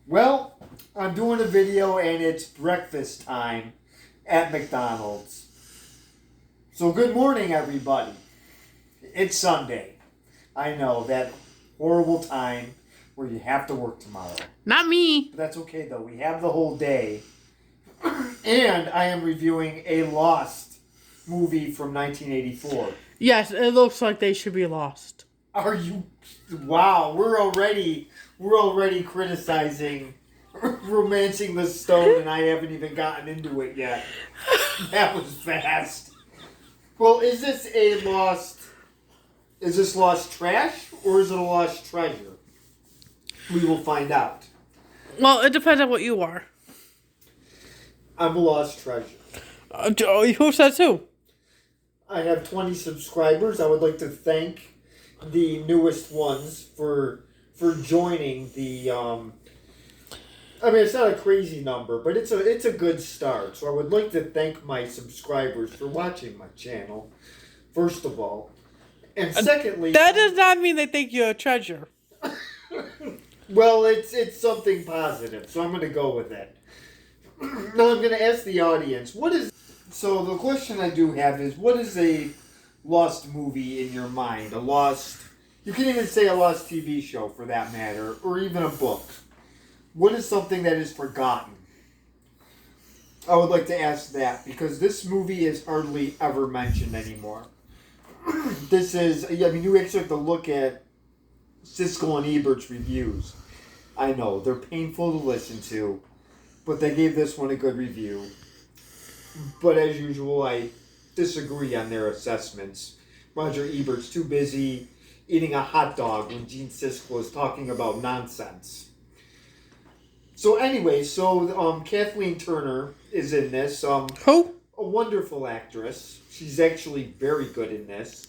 Well, I'm doing a video and it's breakfast time at McDonald's. So good morning, everybody. It's Sunday. I know, that horrible time where you have to work tomorrow. Not me. But that's okay, though. We have the whole day. And I am reviewing a Lost movie from 1984. Yes, it looks like they should be lost. Are you... Wow, we're already criticizing Romancing the Stone, and I haven't even gotten into it yet. That was fast. Well, is this lost trash, or is it a lost treasure? We will find out. Well, it depends on what you are. I'm a lost treasure. Who said so? I have 20 subscribers. I would like to thank the newest ones for joining the I mean, it's not a crazy number, but it's a good start. So I would like to thank my subscribers for watching my channel, first of all. And secondly, That does not mean they think you're a treasure. well, it's something positive, so I'm going to go with it. Now I'm going to ask the audience, so the question I do have is, what is a lost movie in your mind? You can even say a lost TV show for that matter, or even a book. What is something that is forgotten? I would like to ask that, because this movie is hardly ever mentioned anymore. You actually have to look at Siskel and Ebert's reviews. I know, they're painful to listen to, but they gave this one a good review. But as usual, I disagree on their assessments. Roger Ebert's too busy eating a hot dog when Gene Siskel is talking about nonsense. So anyway, Kathleen Turner is in this. Who? A wonderful actress. She's actually very good in this.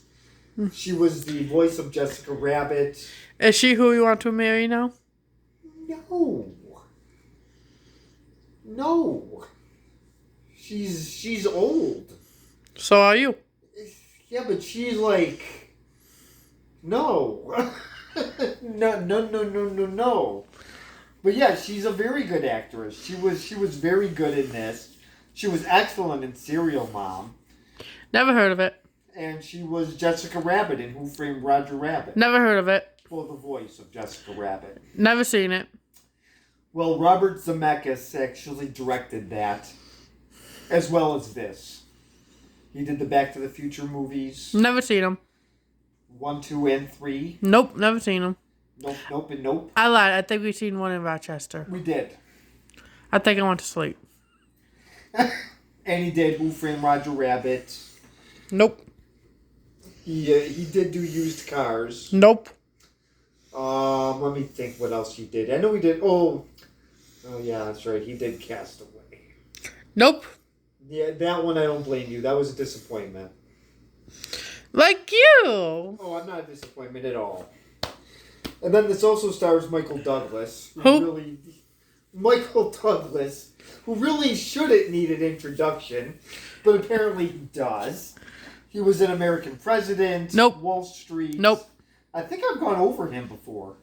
She was the voice of Jessica Rabbit. Is she who you want to marry now? No. She's old. So are you. Yeah, but she's like... No. No. But yeah, she's a very good actress. She was very good in this. She was excellent in Serial Mom. Never heard of it. And she was Jessica Rabbit in Who Framed Roger Rabbit. Never heard of it. Well, the voice of Jessica Rabbit. Never seen it. Well, Robert Zemeckis actually directed that, as well as this. He did the Back to the Future movies. Never seen them. 1, 2, and 3. Nope, never seen them. Nope, and nope. I lied. I think we've seen one in Rochester. We did. I think I went to sleep. And he did Who Framed Roger Rabbit. Nope. He did do Used Cars. Nope. Let me think what else he did. I know he did. Oh yeah, that's right. He did Castaway. Nope. Yeah, that one I don't blame you. That was a disappointment. Like you. Oh, I'm not a disappointment at all. And then this also stars Michael Douglas. Who? Michael Douglas, who really shouldn't need an introduction, but apparently he does. He was in American President. Nope. Wall Street. Nope. I think I've gone over him before.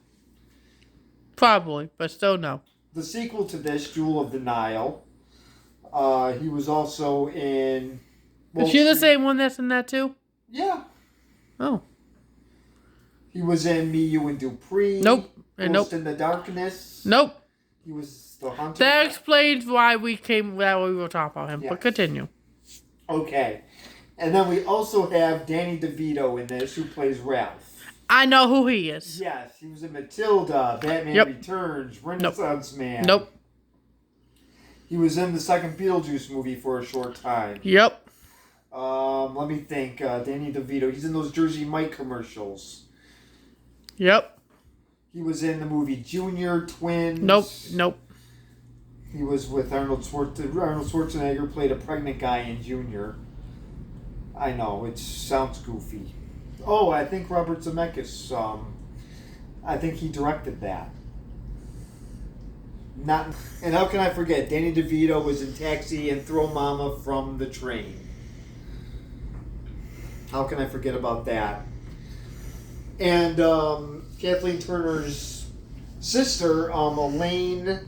Probably, but still no. The sequel to this, Jewel of the Nile. He was also in... Is she the same one that's in that too? Yeah. Oh. He was in Me, You, and Dupree. Nope. Ghost in the Darkness. Nope. He was the hunter. That explains why we were talking about him. Yes. But continue. Okay. And then we also have Danny DeVito in this, who plays Ralph. I know who he is. Yes, he was in Matilda, Batman Yep. Returns, Renaissance Man. Nope. He was in the second Beetlejuice movie for a short time. Yep. Let me think. Danny DeVito. He's in those Jersey Mike commercials. Yep. He was in the movie Junior, Twins. Nope. He was with Arnold Schwarzenegger. Arnold Schwarzenegger played a pregnant guy in Junior. I know, it sounds goofy. Oh, I think Robert Zemeckis, I think he directed that. And how can I forget? Danny DeVito was in Taxi and Throw Mama from the Train. How can I forget about that? And Kathleen Turner's sister, Elaine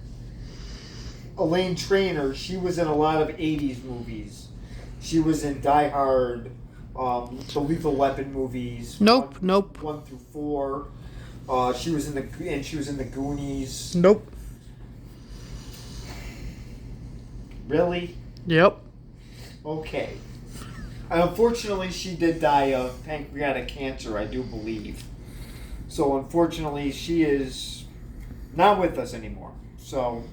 Trainer, she was in a lot of 80s movies. She was in Die Hard, the Lethal Weapon movies. Nope. 1 through 4. She was in the Goonies. Nope. Really? Yep. Okay. Unfortunately, she did die of pancreatic cancer, I do believe. So, unfortunately, she is not with us anymore. So,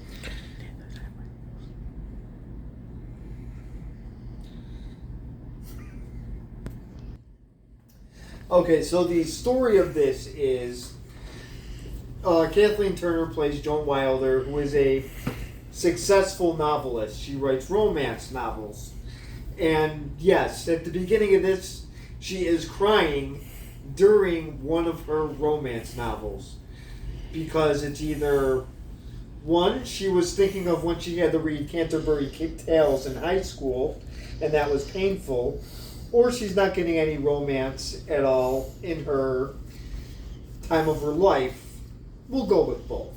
okay, so the story of this is Kathleen Turner plays Joan Wilder, who is a successful novelist. She writes romance novels. And yes, at the beginning of this, she is crying during one of her romance novels. Because it's either, one, she was thinking of when she had to read Canterbury Tales in high school, and that was painful, or she's not getting any romance at all in her time of her life. We'll go with both.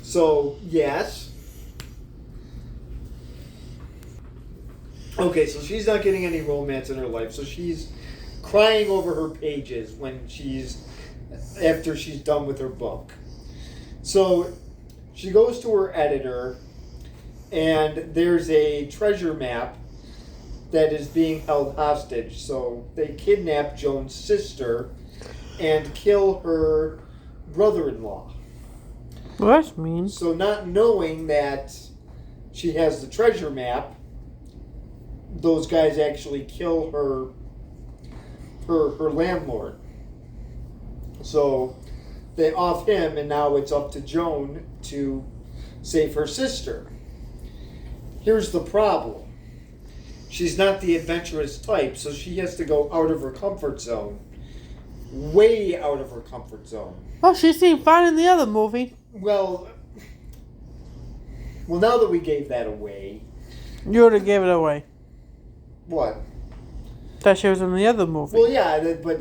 So, yes. Okay, so she's not getting any romance in her life, so she's crying over her pages after she's done with her book. So she goes to her editor, and there's a treasure map that is being held hostage. So they kidnap Joan's sister and kill her brother-in-law. Well, that's mean. So not knowing that she has the treasure map, those guys actually kill her landlord. So they off him, and now it's up to Joan to save her sister. Here's the problem. She's not the adventurous type, so she has to go out of her comfort zone. Way out of her comfort zone. Well, she seemed fine in the other movie. Well, now that we gave that away. You would have gave it away. What? That she was in the other movie. Well, yeah, but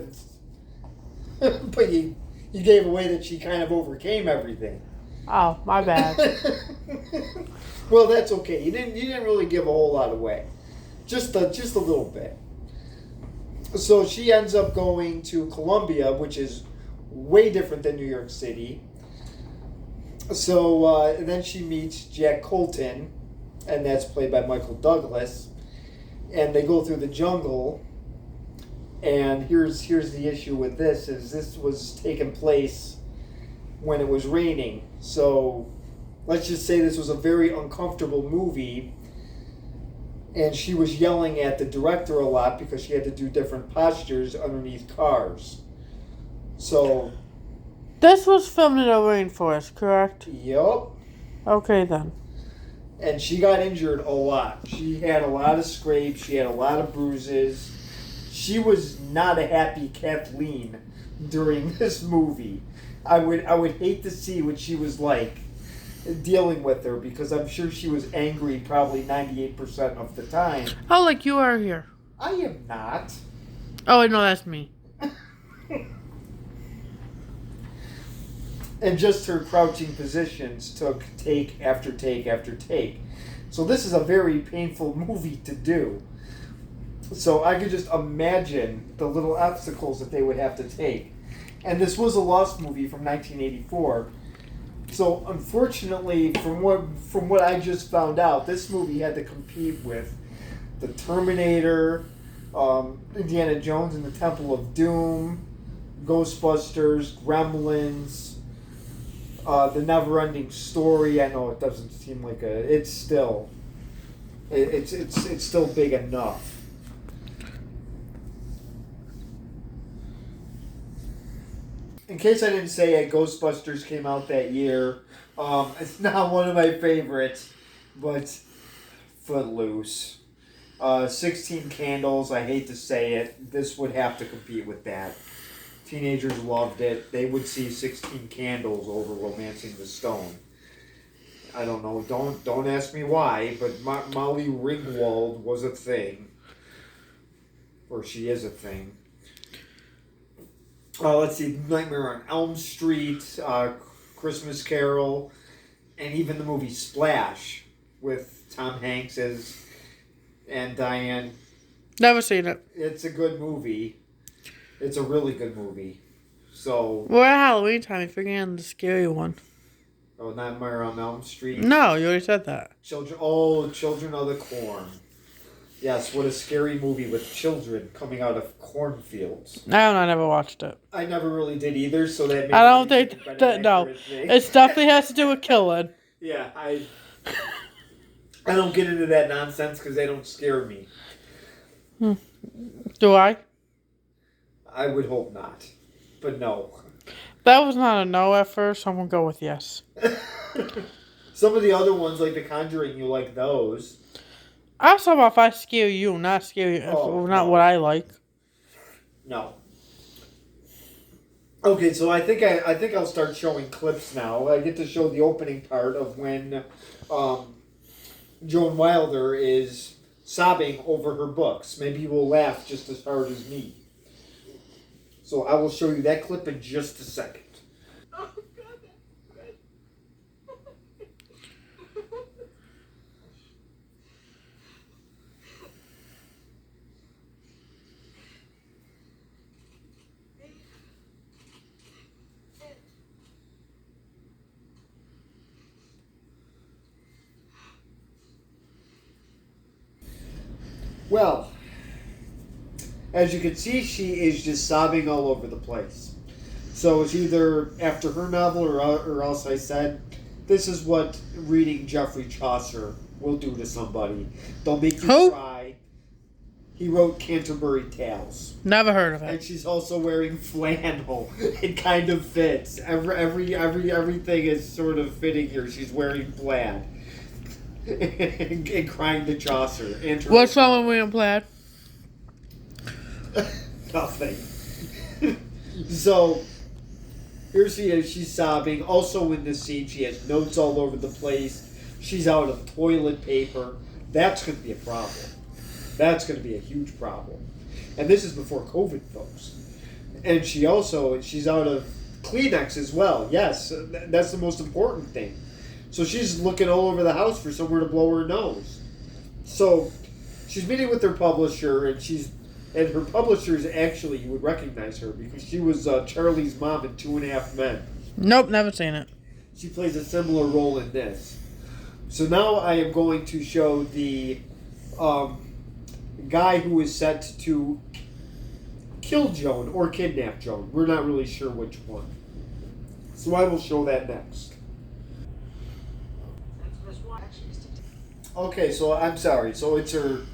but you gave away that she kind of overcame everything. Oh, my bad. Well, that's okay. You didn't really give a whole lot away. Just a little bit. So she ends up going to Columbia, which is way different than New York City. So and then she meets Jack Colton, and that's played by Michael Douglas. And they go through the jungle. And here's the issue with this is this was taking place when it was raining. So let's just say this was a very uncomfortable movie. And she was yelling at the director a lot because she had to do different postures underneath cars. So This was filmed in a rainforest, correct? yep. Okay, then. And she got injured a lot. She had a lot of scrapes. She had a lot of bruises. She was not a happy Kathleen during this movie. I would hate to see what she was like dealing with her, because I'm sure she was angry probably 98% of the time. Oh, like you are here. I am not. Oh, I know that's me. And just her crouching positions took take after take after take. So this is a very painful movie to do. So I could just imagine the little obstacles that they would have to take. And this was a Lost movie from 1984. So unfortunately, from what I just found out, this movie had to compete with The Terminator, Indiana Jones and the Temple of Doom, Ghostbusters, Gremlins, The Never-Ending Story. I know it doesn't seem like it's still big enough. In case I didn't say it, Ghostbusters came out that year. It's not one of my favorites, but Footloose. 16 Candles, I hate to say it, this would have to compete with that. Teenagers loved it. They would see 16 Candles over Romancing the Stone. I don't know, don't ask me why, but Molly Ringwald was a thing. Or she is a thing. let's see, Nightmare on Elm Street, Christmas Carol, and even the movie Splash with Tom Hanks and Diane. Never seen it. It's a good movie. It's a really good movie. So. We're at Halloween time. You're forgetting the scary one. Oh, Nightmare on Elm Street. No, you already said that. Children of the Corn. Yes, what a scary movie with children coming out of cornfields. I never watched it. I never really did either, so that. I don't think that. No, it definitely has to do with killing. Yeah, I don't get into that nonsense because they don't scare me. Do I? I would hope not, but no. That was not a no at first. I'm gonna go with yes. Some of the other ones, like The Conjuring, you like those. I was talking about if I scare you, not scare you. Oh, not no. what I like. No. Okay, so I think I'll start showing clips now. I get to show the opening part of when Joan Wilder is sobbing over her books. Maybe you will laugh just as hard as me. So I will show you that clip in just a second. Oh, God, that's good. Well, as you can see, she is just sobbing all over the place. So it's either after her novel or else I said, this is what reading Geoffrey Chaucer will do to somebody. They'll make you cry. He wrote Canterbury Tales. Never heard of it. And she's also wearing flannel. It kind of fits. Everything is sort of fitting here. She's wearing plaid. and crying to Chaucer. What's wrong with William Plaid? Nothing. So, here she is. She's sobbing. Also in this scene, she has notes all over the place. She's out of toilet paper. That's going to be a problem. That's going to be a huge problem. And this is before COVID, folks. And she's out of Kleenex as well. Yes, that's the most important thing. So she's looking all over the house for somewhere to blow her nose. So she's meeting with her publisher, and her publisher is actually, you would recognize her because she was Charlie's mom in 2.5 Men. Nope, never seen it. She plays a similar role in this. So now I am going to show the guy who is set to kill Joan or kidnap Joan. We're not really sure which one. So I will show that next. Okay, so I'm sorry. So it's her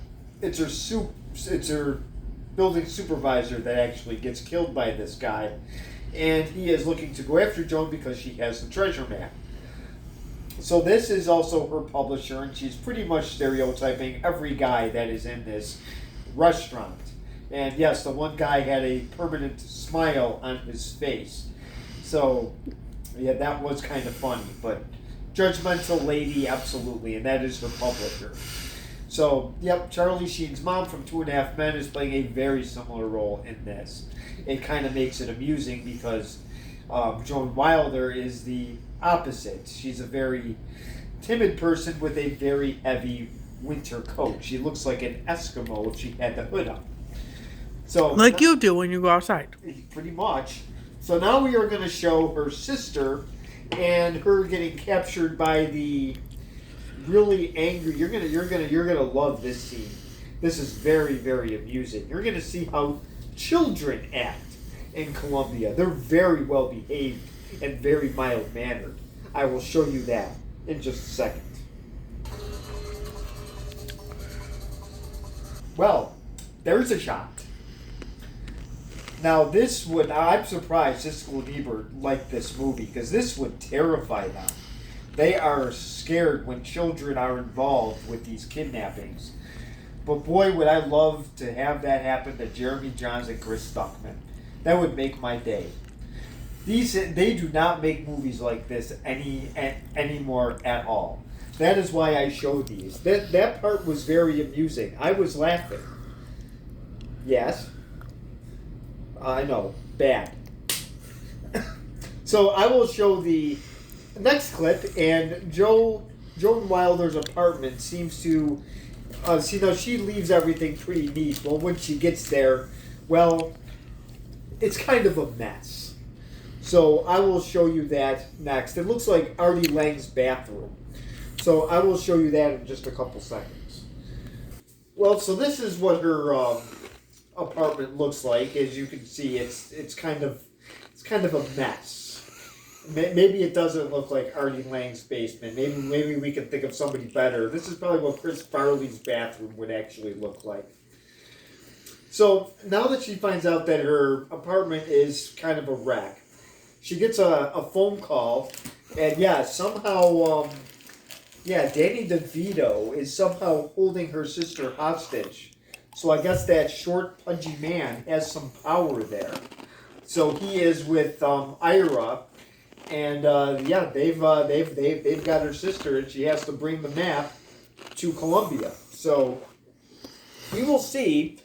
building supervisor that actually gets killed by this guy, and he is looking to go after Joan because she has the treasure map. So this is also her publisher, and she's pretty much stereotyping every guy that is in this restaurant. And yes, the one guy had a permanent smile on his face. So yeah, that was kind of funny, but judgmental lady, absolutely, and that is her publisher. So, yep, Charlie Sheen's mom from 2.5 Men is playing a very similar role in this. It kind of makes it amusing because Joan Wilder is the opposite. She's a very timid person with a very heavy winter coat. She looks like an Eskimo if she had the hood up. So, like you do when you go outside. Pretty much. So now we are going to show her sister and her getting captured by the really angry. You're gonna love this scene. This is very, very amusing. You're gonna see how children act in Colombia. They're very well behaved and very mild mannered. I will show you that in just a second. Well, there's a shot. Now I'm surprised Siskel and Ebert liked this movie because this would terrify them. They are scared when children are involved with these kidnappings. But boy, would I love to have that happen to Jeremy Jahns and Chris Stuckman. That would make my day. They do not make movies like this anymore at all. That is why I showed these. That part was very amusing. I was laughing. Yes. I know. Bad. So I will show the next clip, and Joan Wilder's apartment seems to, she leaves everything pretty neat. Well, when she gets there, well, it's kind of a mess. So I will show you that next. It looks like Artie Lang's bathroom. So I will show you that in just a couple seconds. Well, so this is what her apartment looks like. As you can see, it's kind of a mess. Maybe it doesn't look like Artie Lang's basement. Maybe we can think of somebody better. This is probably what Chris Farley's bathroom would actually look like. So now that she finds out that her apartment is kind of a wreck, she gets a phone call, and somehow, Danny DeVito is somehow holding her sister hostage. So I guess that short, pudgy man has some power there. So he is with Ira, and they've got her sister, and she has to bring the map to Colombia. So we will see.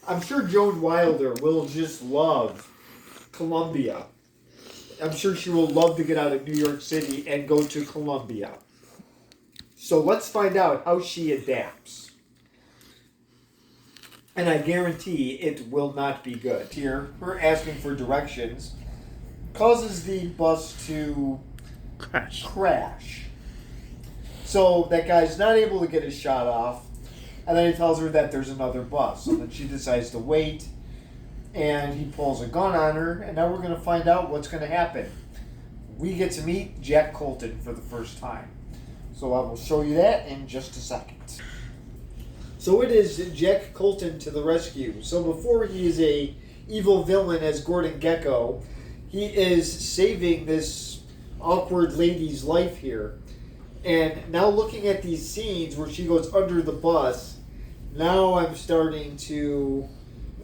I'm sure Joan Wilder will just love Colombia. I'm sure she will love to get out of New York City and go to Colombia. So let's find out how she adapts. And I guarantee it will not be good. Here, her asking for directions causes the bus to crash. So that guy's not able to get his shot off. And then he tells her that there's another bus. So then she decides to wait. And he pulls a gun on her. And now we're going to find out what's going to happen. We get to meet Jack Colton for the first time. So I will show you that in just a second. So it is Jack Colton to the rescue. So before he is a evil villain as Gordon Gekko, he is saving this awkward lady's life here. And now looking at these scenes where she goes under the bus, now I'm starting to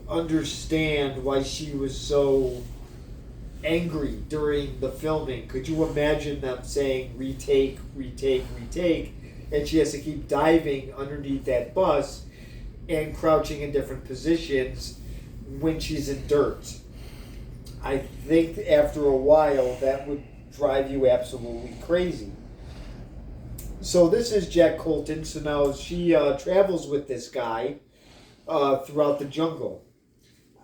understand why she was so angry during the filming. Could you imagine them saying retake, retake, retake, and she has to keep diving underneath that bus and crouching in different positions when she's in dirt? I think after a while that would drive you absolutely crazy. So this is Jack Colton. So now she travels with this guy throughout the jungle.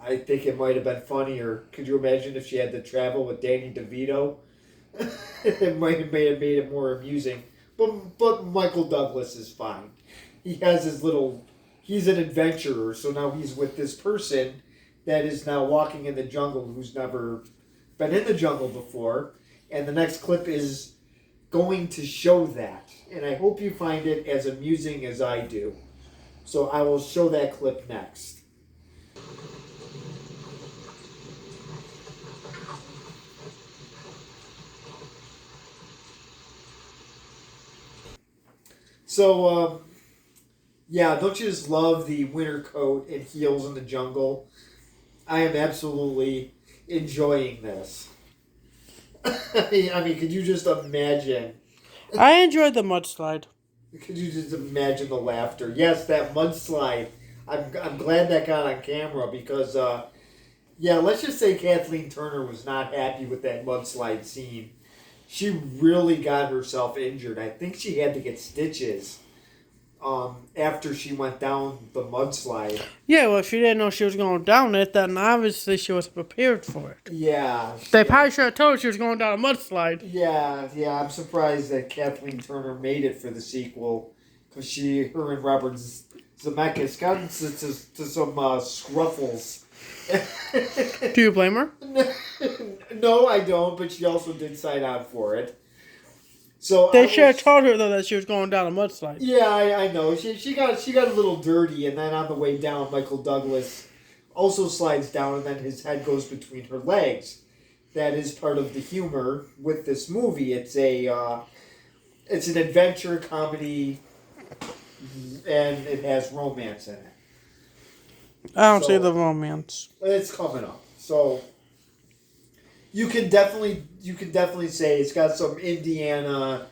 I think it might have been funnier. Could you imagine if she had to travel with Danny DeVito? It might have made it more amusing. But Michael Douglas is fine. He has his he's an adventurer, so now he's with this person that is now walking in the jungle who's never been in the jungle before. And the next clip is going to show that. And I hope you find it as amusing as I do. So I will show that clip next. So, don't you just love the winter coat and heels in the jungle? I am absolutely enjoying this. I mean, could you just imagine? I enjoyed the mudslide. Could you just imagine the laughter? Yes, that mudslide. I'm glad that got on camera because, let's just say Kathleen Turner was not happy with that mudslide scene. She really got herself injured. I think she had to get stitches after she went down the mudslide. Yeah, well, if she didn't know she was going down it, then obviously she was prepared for it. Yeah. They probably should have told her she was going down a mudslide. Yeah, I'm surprised that Kathleen Turner made it for the sequel because her and Robert Zemeckis got into some scruffles. Do you blame her? No, I don't, but she also did sign on for it. So they should have told her though that she was going down a mudslide. Yeah, I know. She got a little dirty, and then on the way down, Michael Douglas also slides down, and then his head goes between her legs. That is part of the humor with this movie. It's an adventure comedy, and it has romance in it. I don't see the romance. It's coming up. So you can definitely say it's got some Indiana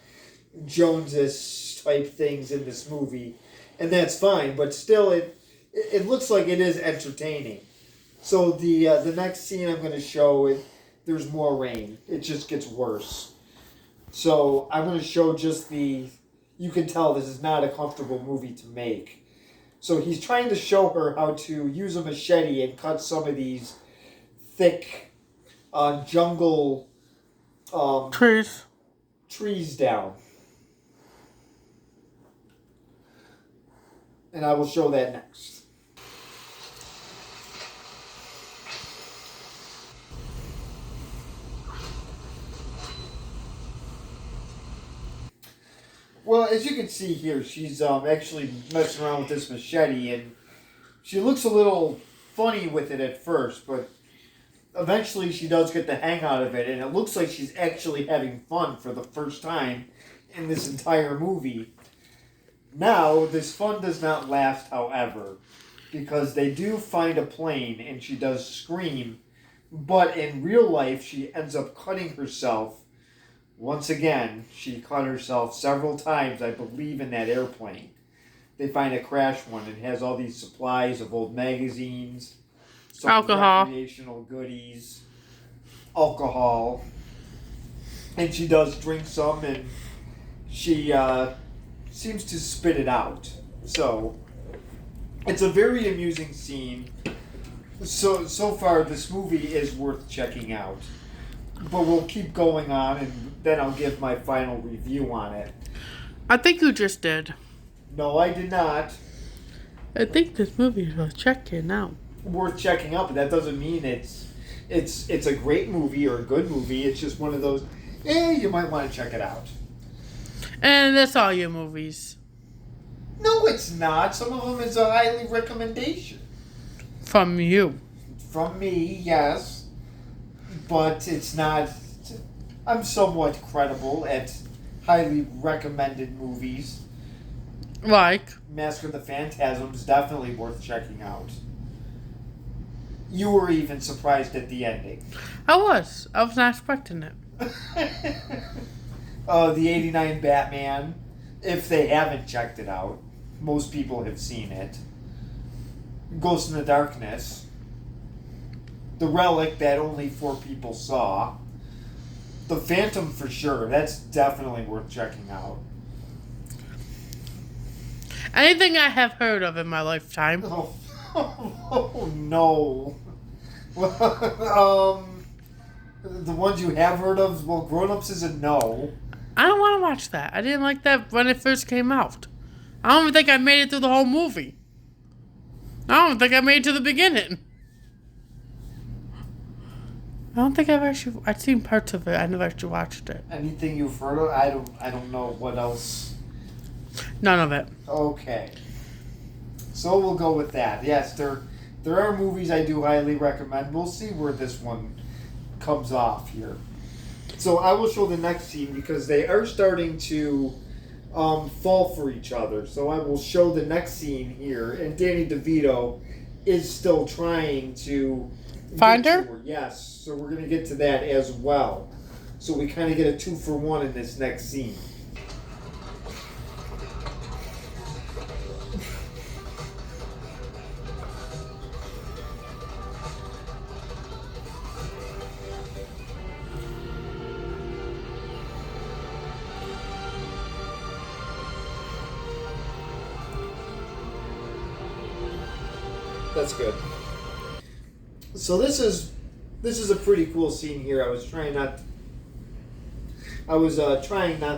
Jones type things in this movie, and that's fine. But still, it looks like it is entertaining. So the next scene I'm going to show there's more rain. It just gets worse. So I'm going to show just the. You can tell this is not a comfortable movie to make. So he's trying to show her how to use a machete and cut some of these thick jungle trees down. And I will show that next. Well, as you can see here, she's actually messing around with this machete, and she looks a little funny with it at first, but eventually she does get the hang out of it, and it looks like she's actually having fun for the first time in this entire movie. Now, this fun does not last, however, because they do find a plane, and she does scream, but in real life, she ends up cutting herself. Once again, she cut herself several times, I believe, in that airplane. They find a crashed one. It has all these supplies of old magazines, some alcohol, recreational goodies, alcohol, and she does drink some, and she seems to spit it out. So it's a very amusing scene. So far, this movie is worth checking out. But we'll keep going on, and then I'll give my final review on it. I think you just did. No, I did not. I think this movie is worth checking out. Worth checking out, but that doesn't mean it's a great movie or a good movie. It's just one of those, you might want to check it out. And that's all your movies. No, it's not. Some of them is a highly recommendation. From you. From me, yes. But it's not. I'm somewhat credible at highly recommended movies. Like? Mask of the Phantasm is definitely worth checking out. You were even surprised at the ending. I was not expecting it. The 89 Batman, if they haven't checked it out. Most people have seen it. Ghost in the Darkness. The Relic that only 4 people saw. The Phantom for sure. That's definitely worth checking out. Anything I have heard of in my lifetime. Oh no. The ones you have heard of, well, Grown Ups is a no. I don't want to watch that. I didn't like that when it first came out. I don't even think I made it through the whole movie. I don't think I made it to the beginning. I don't think I've seen parts of it. I never actually watched it. Anything you've heard of? I don't know what else. None of it. Okay. So we'll go with that. Yes, there are movies I do highly recommend. We'll see where this one comes off here. So I will show the next scene because they are starting to fall for each other. So I will show the next scene here, and Danny DeVito is still trying to find her. Yes, so we're going to get to that as well. So we kind of get a 2-for-1 in this next scene. That's good. So this is a pretty cool scene here. I was trying not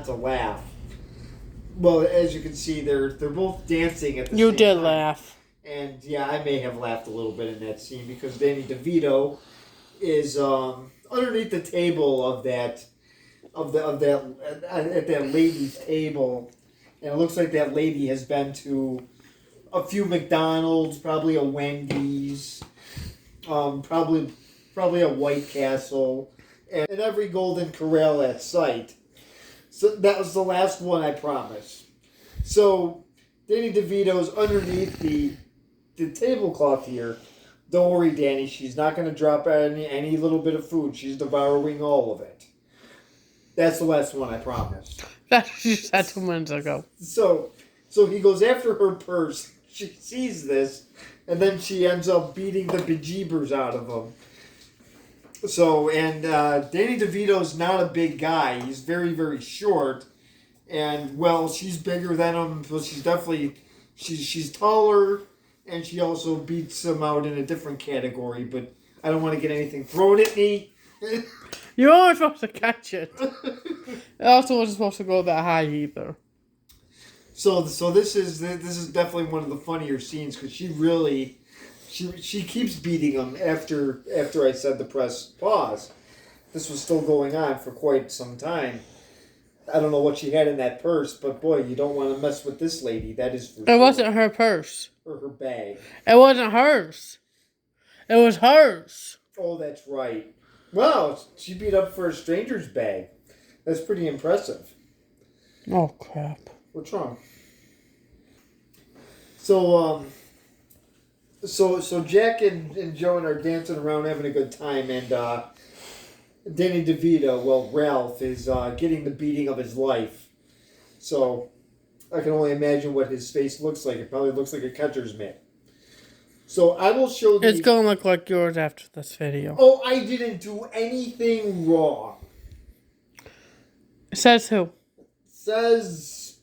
to laugh. Well, as you can see, they're both dancing at the same time. You did laugh. And yeah, I may have laughed a little bit in that scene because Danny DeVito is underneath the table of that lady's table, and it looks like that lady has been to a few McDonald's, probably a Wendy's, probably a White Castle, and every Golden Corral at sight. So that was the last one, I promise. So Danny DeVito's underneath the tablecloth here. Don't worry, Danny. She's not going to drop any little bit of food. She's devouring all of it. That's the last one, I promise. That you said 2 minutes ago. So he goes after her purse. She sees this, and then she ends up beating the bejeebers out of him. So, and Danny DeVito's not a big guy. He's very, very short. And, well, she's bigger than him. Well, she's definitely, she's taller. And she also beats him out in a different category. But I don't want to get anything thrown at me. You weren't supposed to catch it. It also wasn't supposed to go that high either. So this is definitely one of the funnier scenes because she really, she keeps beating him after I said the press pause. This was still going on for quite some time. I don't know what she had in that purse, but boy, you don't want to mess with this lady. That is for It sure. wasn't her purse. Or her bag. It wasn't hers. It was hers. Oh, that's right. Wow, she beat up for a stranger's bag. That's pretty impressive. Oh, crap. What's wrong? So Jack and Joan are dancing around having a good time, and Danny DeVito, well, Ralph, is getting the beating of his life. So I can only imagine what his face looks like. It probably looks like a catcher's mitt. So I will show It's going to look like yours after this video. Oh, I didn't do anything wrong. Says who? Says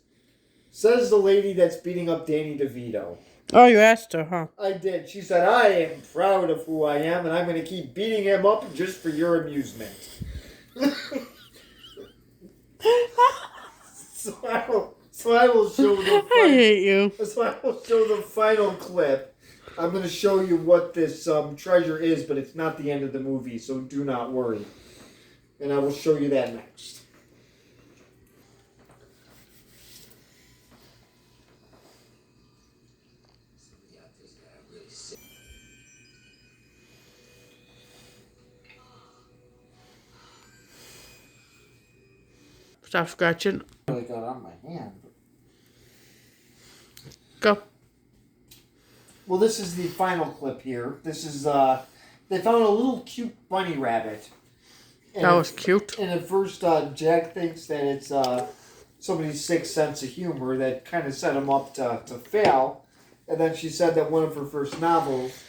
the lady that's beating up Danny DeVito. Oh, you asked her, huh? I did. She said, I am proud of who I am, and I'm going to keep beating him up just for your amusement. So I will show the I hate you. So I will show the final clip. I'm going to show you what this treasure is, but it's not the end of the movie, so do not worry. And I will show you that next. Stop scratching. I really got on my hand. Go. Well, this is the final clip here. This is, they found a little cute bunny rabbit. And That was cute. And at first, Jack thinks that it's somebody's sixth sense of humor that kind of set him up to fail. And then she said that one of her first novels,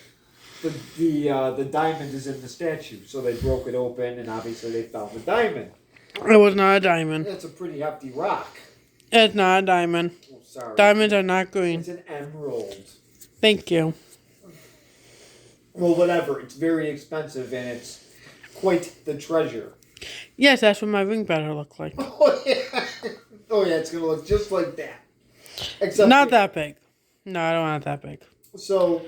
the diamond is in the statue. So they broke it open, and obviously they found the diamond. It was not a diamond. It's a pretty hefty rock. It's not a diamond. Oh, sorry. Diamonds are not green. It's an emerald. Thank you. Well, whatever. It's very expensive, and it's quite the treasure. Yes, that's what my ring better look like. Oh, yeah. Oh, yeah, it's going to look just like that. Except Not that big. No, I don't want it that big. So,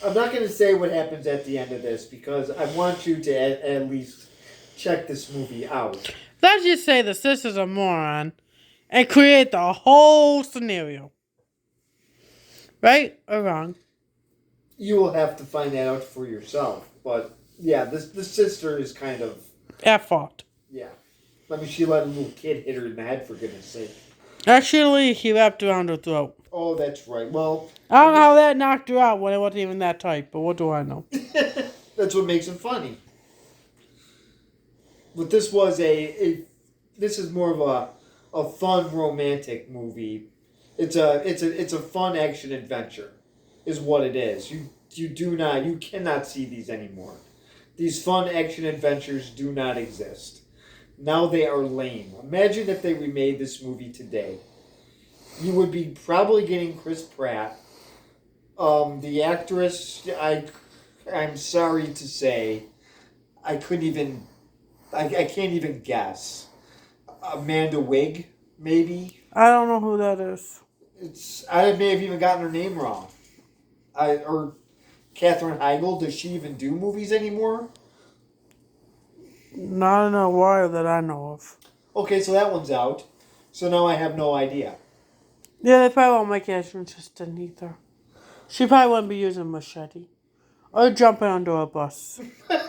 I'm not going to say what happens at the end of this, because I want you to at least check this movie out. Let's just say the sister's a moron and create the whole scenario. Right or wrong? You will have to find that out for yourself. But, yeah, the sister is kind of... At fault. Yeah. I mean, she let a little kid hit her in the head, for goodness sake. Actually, he wrapped around her throat. Oh, that's right. Well... I don't know how that knocked her out when it wasn't even that tight, but what do I know? That's what makes it funny. But this was this is more of a fun romantic movie. It's a fun action adventure, is what it is. You cannot see these anymore. These fun action adventures do not exist. Now they are lame. Imagine if they remade this movie today. You would be probably getting Chris Pratt. The actress, I'm sorry to say, I can't even guess. Amanda Wigg, maybe? I don't know who that is. I may have even gotten her name wrong. Or Katherine Heigl, does she even do movies anymore? Not in a while that I know of. Okay, so that one's out. So now I have no idea. Yeah, they probably won't make it interesting either. She probably wouldn't be using a machete. Or jumping onto a bus.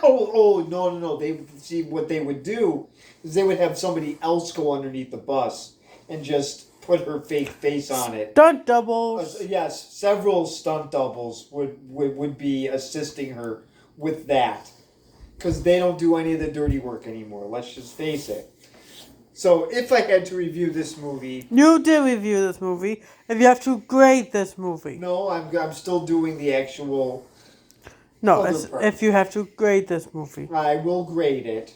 No. They see what they would do is they would have somebody else go underneath the bus and just put her fake face on it. Stunt doubles. Yes, several stunt doubles would be assisting her with that. Because they don't do any of the dirty work anymore, let's just face it. So, if I had to review this movie... You did review this movie. If you have to grade this movie. No, I'm still doing the actual... No, Other it's part. if you have to grade this movie. I will grade it.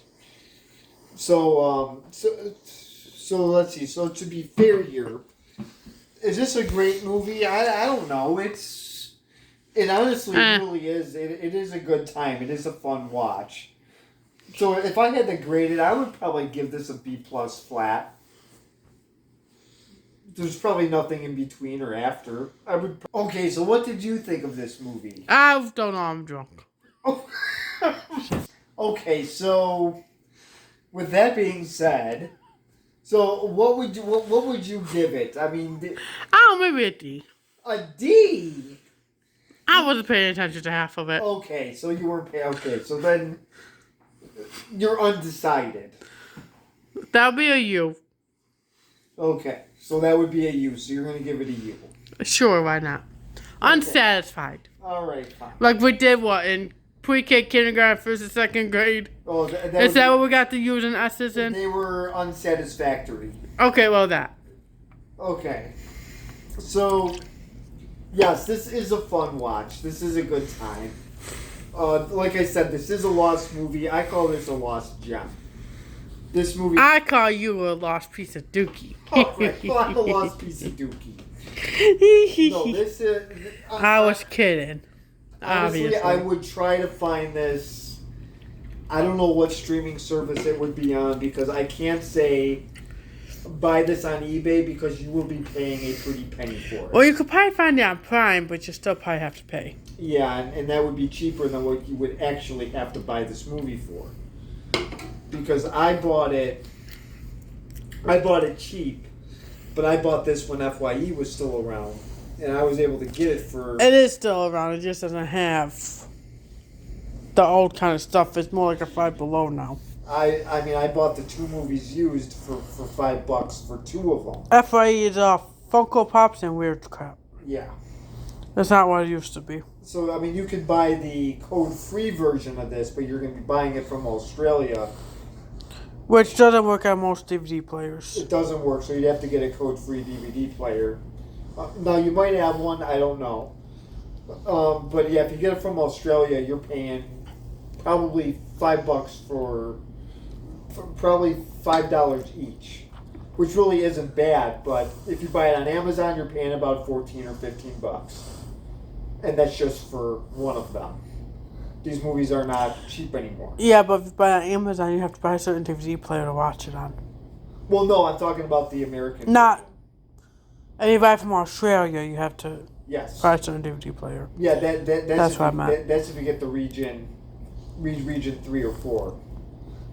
So let's see. So to be fair here, is this a great movie? I don't know. It honestly really is. It is a good time. It is a fun watch. So if I had to grade it, I would probably give this a B plus flat. There's probably nothing in between or after. I would. Okay, so what did you think of this movie? I don't know. I'm drunk. Okay, so with that being said, so what would you give it? I mean, Oh, maybe a D. a D. I wasn't paying attention to half of it. Okay, so you weren't paying. Okay, so then you're undecided. That'll be a U. Okay, so that would be a U. So you're gonna give it a U. Sure, why not? Unsatisfied. All right, fine. Like we did what in pre-K, kindergarten, first and second grade. Oh, Is that what we got the U's and S's in? They were unsatisfactory. Okay, well that. Okay, so yes, this is a fun watch. This is a good time. Like I said, this is a lost movie. I call this a lost gem. This movie. I call you a lost piece of dookie. Oh, right. Well, I'm a lost piece of dookie. No, this is. I was kidding. Honestly, Obviously. I would try to find this. I don't know what streaming service it would be on because I can't say buy this on eBay because you will be paying a pretty penny for it. Well, you could probably find it on Prime, but you still probably have to pay. Yeah, and that would be cheaper than what you would actually have to buy this movie for. Because I bought it cheap, but I bought this when FYE was still around, and I was able to get it for. It is still around. It just doesn't have the old kind of stuff. It's more like a Five Below now. I mean, I bought the 2 movies used for $5 for 2 of them. FYE is Funko Pops and weird crap. Yeah. That's not what it used to be. So I mean, you could buy the code-free version of this, but you're going to be buying it from Australia. Which doesn't work on most DVD players. It doesn't work, so you'd have to get a code-free DVD player. Now, you might have one, I don't know. But yeah, if you get it from Australia, you're paying probably $5 for probably $5 each, which really isn't bad. But if you buy it on Amazon, you're paying about $14 or $15, and that's just for one of them. These movies are not cheap anymore. Yeah, but if you buy it on Amazon, you have to buy a certain DVD player to watch it on. Well, no, I'm talking about the American. Not. And you buy it from Australia, you have to Yes. buy a certain DVD player. Yeah, that's what I meant. That's if you get the region 3 or 4.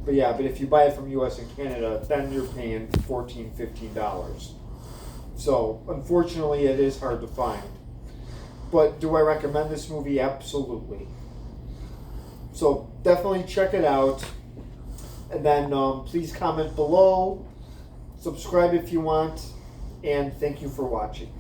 But yeah, but if you buy it from U.S. and Canada, then you're paying $14, $15. So unfortunately, it is hard to find. But do I recommend this movie? Absolutely. So definitely check it out, and then please comment below, subscribe if you want, and thank you for watching.